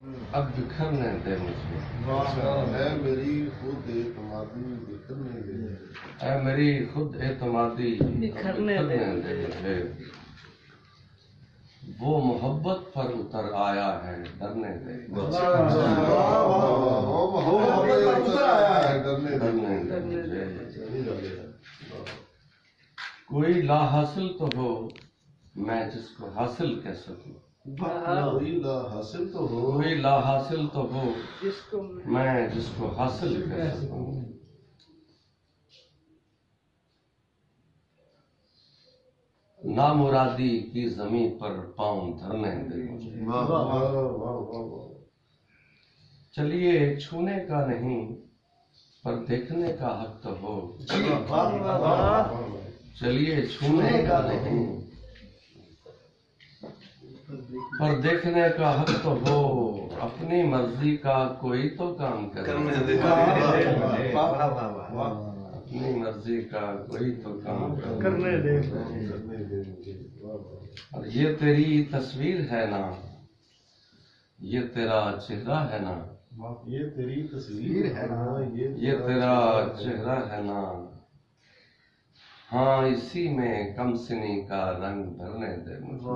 اب بکھرنے دے مجھے، اے میری خود اعتمادی بکھرنے دے، اے میری خود اعتمادی بکھرنے دے مجھے، وہ محبت پر اتر آیا ہے ڈرنے دے، ڈرنے دے مجھے۔ کوئی لا حاصل تو ہو میں جس کو حاصل کہہ سکوں، کوئی لا حاصل تو ہو، کوئی لا حاصل تو ہو میں جس کو حاصل کہہ سکوں۔ نامرادی کی زمین پر پاؤں دھرنے دے مجھے، چلیے چھونے کا نہیں پر دیکھنے کا حق تو ہو، چلیے چھونے کا نہیں پر دیکھنے کا حق تو ہو، اپنی مرضی کا کوئی تو کام کرنے دے، اپنی مرضی کا کوئی تو کام کرنے دے۔ اور یہ تیری تصویر ہے نا، یہ تیرا چہرہ ہے نا، یہ تیری تصویر ہے نا، یہ تیرا چہرہ ہے نا، ہاں اسی میں کم سنی کا رنگ بھرنے دے مجھے۔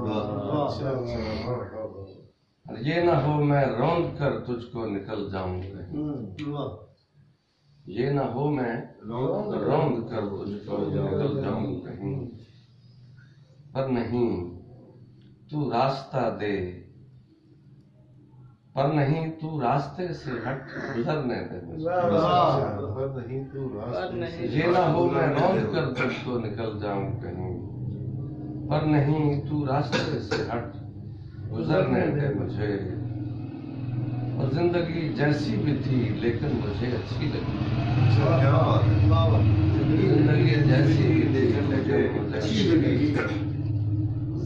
اور یہ نہ ہو میں روند کر تجھ کو نکل جاؤں کہیں، یہ نہ ہو میں روند کر تجھ کو نکل جاؤں کہیں، پر نہیں تو راستہ دے، پر نہیں تو راستے سے ہٹ گزرنے دے مجھے۔ یہ نہ ہو میں روند کر تجھ کو نکل جاؤں کہیں، پر نہیں تو راستے سے ہٹ گزرنے دے مجھے۔ اور زندگی جیسی بھی تھی لیکن مجھے اچھی لگی، زندگی جیسی بھی تھی لیکن مجھے اچھی لگی،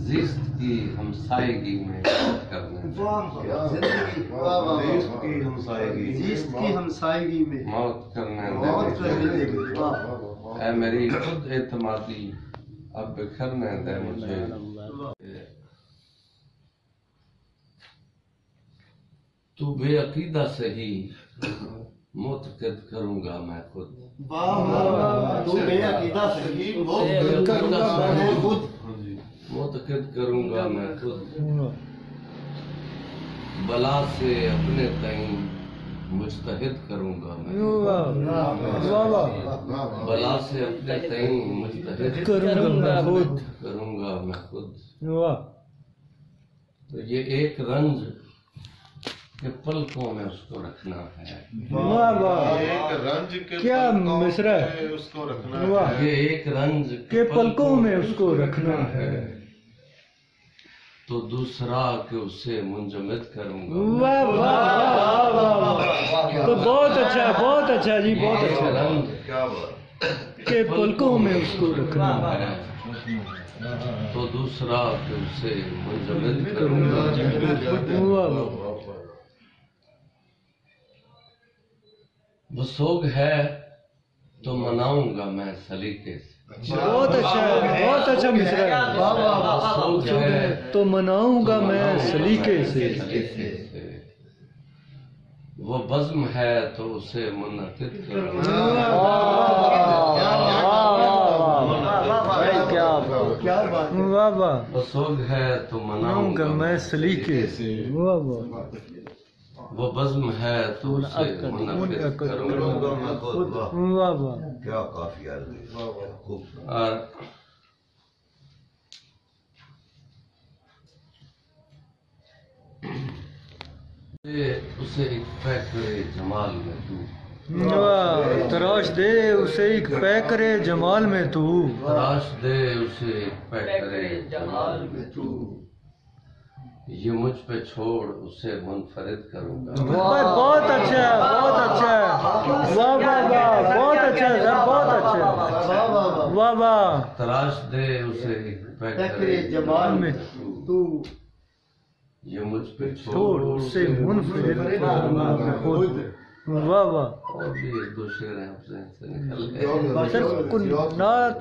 زیست کی ہمسائیگی میں موت کرنے دے، زیست کی ہمسائیگی میں موت کرنے دے مجھے۔ اے میری خود اعتمادی اب بکھرنے دے مجھے۔ تو بے عقیدہ سے ہی معتقد کروں گا میں خود، تو بے عقیدہ سے ہی معتقد کروں گا میں خود، بلا سے اپنے تئیں مجتہد کروں گا میں، بلا سے اپنے تئیں مجتہد کروں گا میں خود۔ تو یہ ایک رنج کہ پلکوں میں اس کو رکھنا ہے، ایک رنج کیا مصرع ہے، اس کو رکھنا یہ ایک رنج کہ پلکوں میں اس کو رکھنا ہے، تو دوسرا کہ اسے منجمد کروں گا۔ واہ واہ واہ واہ، تو بہت اچھا، بہت اچھا جی، بہت ایک اچھا، رنج کہ پلکوں میں اس کو رکھنا ہے، تو دوسرا کہ اسے منجمد کروں گا۔ واہ واہ، وہ سوگ ہے تو مناؤں گا میں سلیقے سے، بہت اچھا ہے، بہت اچھا مصرع ہے، سوگ ہے تو مناؤں گا میں سلیقے سے، وہ بزم ہے تو اسے منعقد کروں گا۔ واہ واہ، وہ سوگ ہے تو مناؤں گا میں سلیقے سے، واہ واہ، وہ بزم ہے تو اسے منعقد کروں گا۔ واہ واہ، کیا قافیہ ہے، خوب اور اسے ایک پیکرے جمال میں تو، واہ، تراش دے اسے ایک پیکرے جمال میں تو، تراش دے اسے ایک پیکرے جمال میں تو، یہ مجھ پہ چھوڑ اسے منفرد کروں گا۔ بہت اچھا ہے، بہت اچھا ہے، واہ واہ واہ، بہت اچھا ہے سر، بہت اچھا ہے، واہ واہ، تراش دے اسے ایک پیکرے جمال میں تو، یہ مجھ پہ چھوڑ اسے منفرد کروں گا میں خود، واہ واہ، اور بھی ایک دو شعر ہیں اپنے سے نکل گئے۔ سر کن نعت